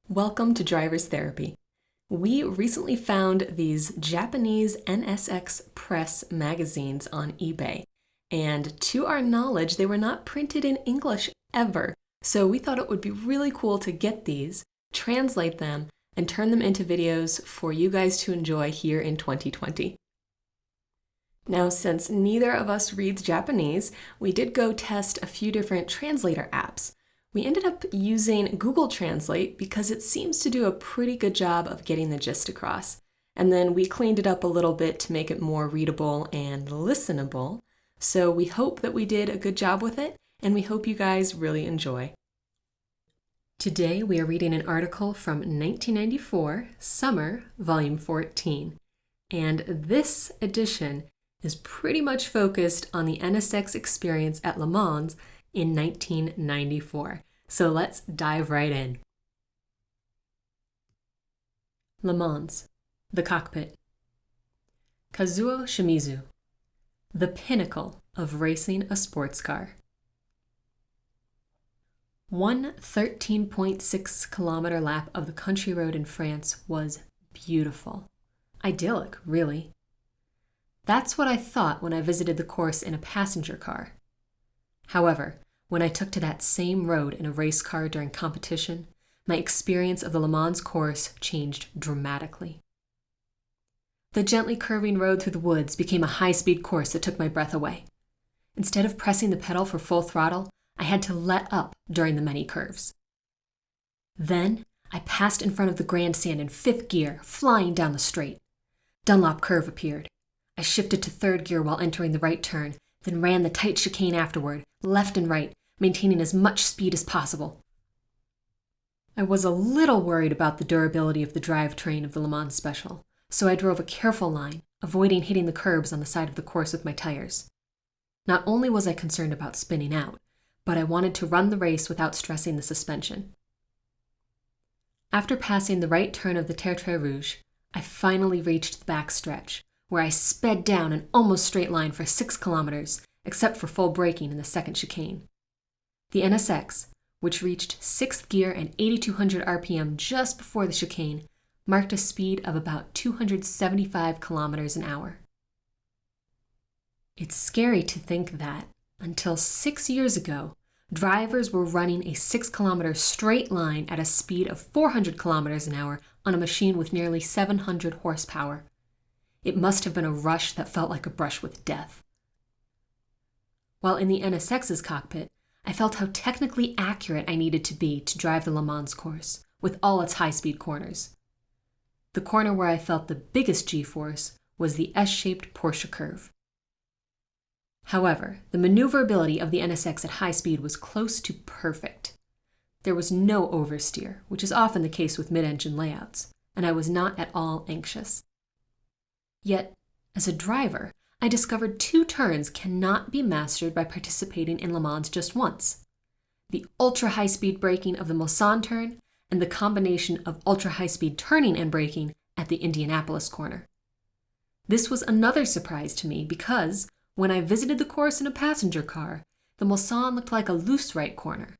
Welcome to Driver's Therapy. We recently found these Japanese NSX press magazines on eBay, and to our knowledge, they were not printed in English ever. So we thought it would be really cool to get these, translate them, and turn them into videos for you guys to enjoy here in 2020. Now, since neither of us reads Japanese, we did go test a few different translator apps. We ended up using Google Translate because it seems to do a pretty good job of getting the gist across. And then we cleaned it up a little bit to make it more readable and listenable. So we hope that we did a good job with it, and we hope you guys really enjoy. Today we are reading an article from 1994, Summer, Volume 14. And this edition is pretty much focused on the NSX experience at Le Mans in 1994. So let's dive right in. Le Mans, the cockpit. Kazuo Shimizu, the pinnacle of racing a sports car. One 13.6 kilometer lap of the country road in France was beautiful. Idyllic, really. That's what I thought when I visited the course in a passenger car. However, when I took to that same road in a race car during competition, my experience of the Le Mans course changed dramatically. The gently curving road through the woods became a high-speed course that took my breath away. Instead of pressing the pedal for full throttle, I had to let up during the many curves. Then, I passed in front of the grandstand in fifth gear, flying down the straight. Dunlop curve appeared. I shifted to third gear while entering the right turn, then ran the tight chicane afterward, left and right, maintaining as much speed as possible. I was a little worried about the durability of the drivetrain of the Le Mans Special, so I drove a careful line, avoiding hitting the curbs on the side of the course with my tires. Not only was I concerned about spinning out, but I wanted to run the race without stressing the suspension. After passing the right turn of the Tertre Rouge, I finally reached the back stretch, where I sped down an almost straight line for 6 kilometers, except for full braking in the second chicane. The NSX, which reached 6th gear and 8,200 RPM just before the chicane, marked a speed of about 275 kilometers an hour. It's scary to think that, until 6 years ago, drivers were running a 6-kilometer straight line at a speed of 400 kilometers an hour on a machine with nearly 700 horsepower. It must have been a rush that felt like a brush with death. While in the NSX's cockpit, I felt how technically accurate I needed to be to drive the Le Mans course, with all its high-speed corners. The corner where I felt the biggest G-force was the S-shaped Porsche curve. However, the maneuverability of the NSX at high speed was close to perfect. There was no oversteer, which is often the case with mid-engine layouts, and I was not at all anxious. Yet, as a driver, I discovered 2 turns cannot be mastered by participating in Le Mans just once: the ultra-high-speed braking of the Mulsanne turn and the combination of ultra-high-speed turning and braking at the Indianapolis corner. This was another surprise to me because, when I visited the course in a passenger car, the Mulsanne looked like a loose right corner.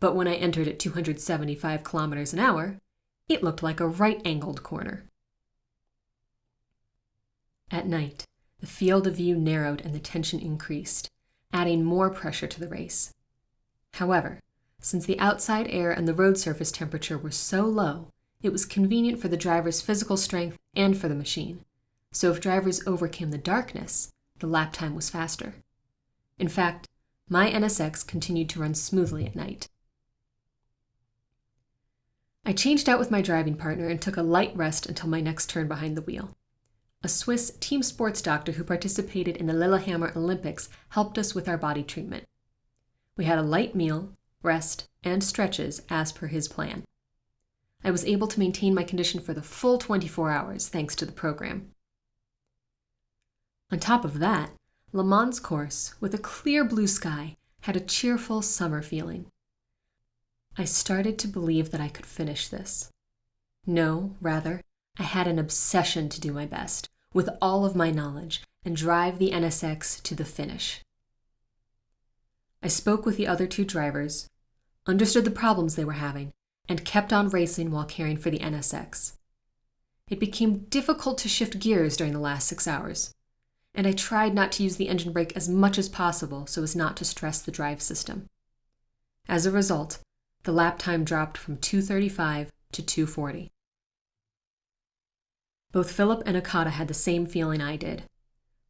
But when I entered at 275 kilometers an hour, it looked like a right-angled corner. At night, the field of view narrowed and the tension increased, adding more pressure to the race. However, since the outside air and the road surface temperature were so low, it was convenient for the driver's physical strength and for the machine. So if drivers overcame the darkness, the lap time was faster. In fact, my NSX continued to run smoothly at night. I changed out with my driving partner and took a light rest until my next turn behind the wheel. A Swiss team sports doctor who participated in the Lillehammer Olympics helped us with our body treatment. We had a light meal, rest, and stretches as per his plan. I was able to maintain my condition for the full 24 hours thanks to the program. On top of that, Le Mans course, with a clear blue sky, had a cheerful summer feeling. I started to believe that I could finish this. No, rather, I had an obsession to do my best, with all of my knowledge, and drive the NSX to the finish. I spoke with the other 2 drivers, understood the problems they were having, and kept on racing while caring for the NSX. It became difficult to shift gears during the last 6 hours, and I tried not to use the engine brake as much as possible so as not to stress the drive system. As a result, the lap time dropped from 2:35 to 2:40. Both Philip and Akata had the same feeling I did.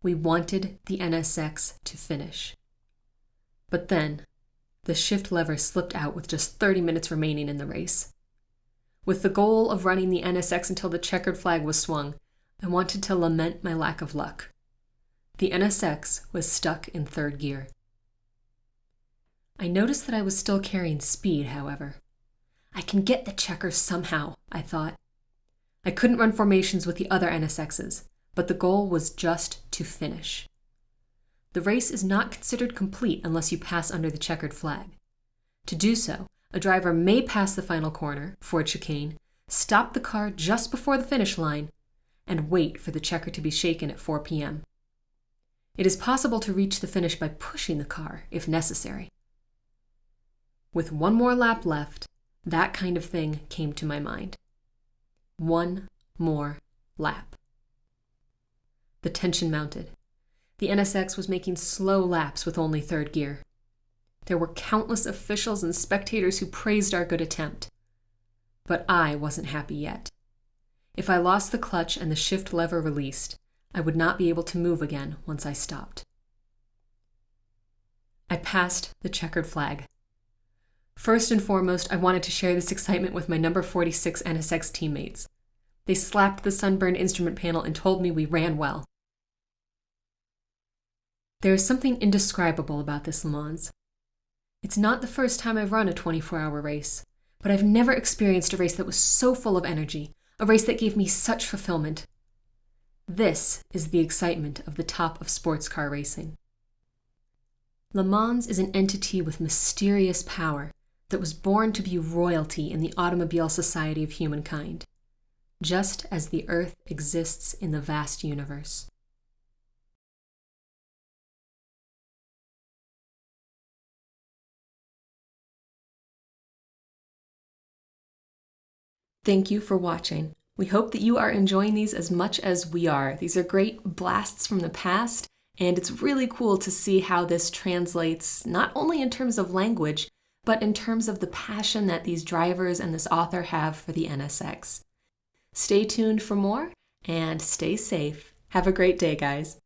We wanted the NSX to finish. But then, the shift lever slipped out with just 30 minutes remaining in the race. With the goal of running the NSX until the checkered flag was swung, I wanted to lament my lack of luck. The NSX was stuck in third gear. I noticed that I was still carrying speed, however. I can get the checkers somehow, I thought. I couldn't run formations with the other NSXs, but the goal was just to finish. The race is not considered complete unless you pass under the checkered flag. To do so, a driver may pass the final corner, Ford chicane, stop the car just before the finish line, and wait for the checker to be shaken at 4 p.m. It is possible to reach the finish by pushing the car, if necessary. With one more lap left, that kind of thing came to my mind. One more lap. The tension mounted. The NSX was making slow laps with only third gear. There were countless officials and spectators who praised our good attempt. But I wasn't happy yet. If I lost the clutch and the shift lever released, I would not be able to move again once I stopped. I passed the checkered flag. First and foremost, I wanted to share this excitement with my number 46 NSX teammates. They slapped the sunburned instrument panel and told me we ran well. There is something indescribable about this Le Mans. It's not the first time I've run a 24-hour race, but I've never experienced a race that was so full of energy, a race that gave me such fulfillment. This is the excitement of the top of sports car racing. Le Mans is an entity with mysterious power that was born to be royalty in the automobile society of humankind, just as the Earth exists in the vast universe. Thank you for watching. We hope that you are enjoying these as much as we are. These are great blasts from the past, and it's really cool to see how this translates not only in terms of language, but in terms of the passion that these drivers and this author have for the NSX. Stay tuned for more, and stay safe. Have a great day, guys.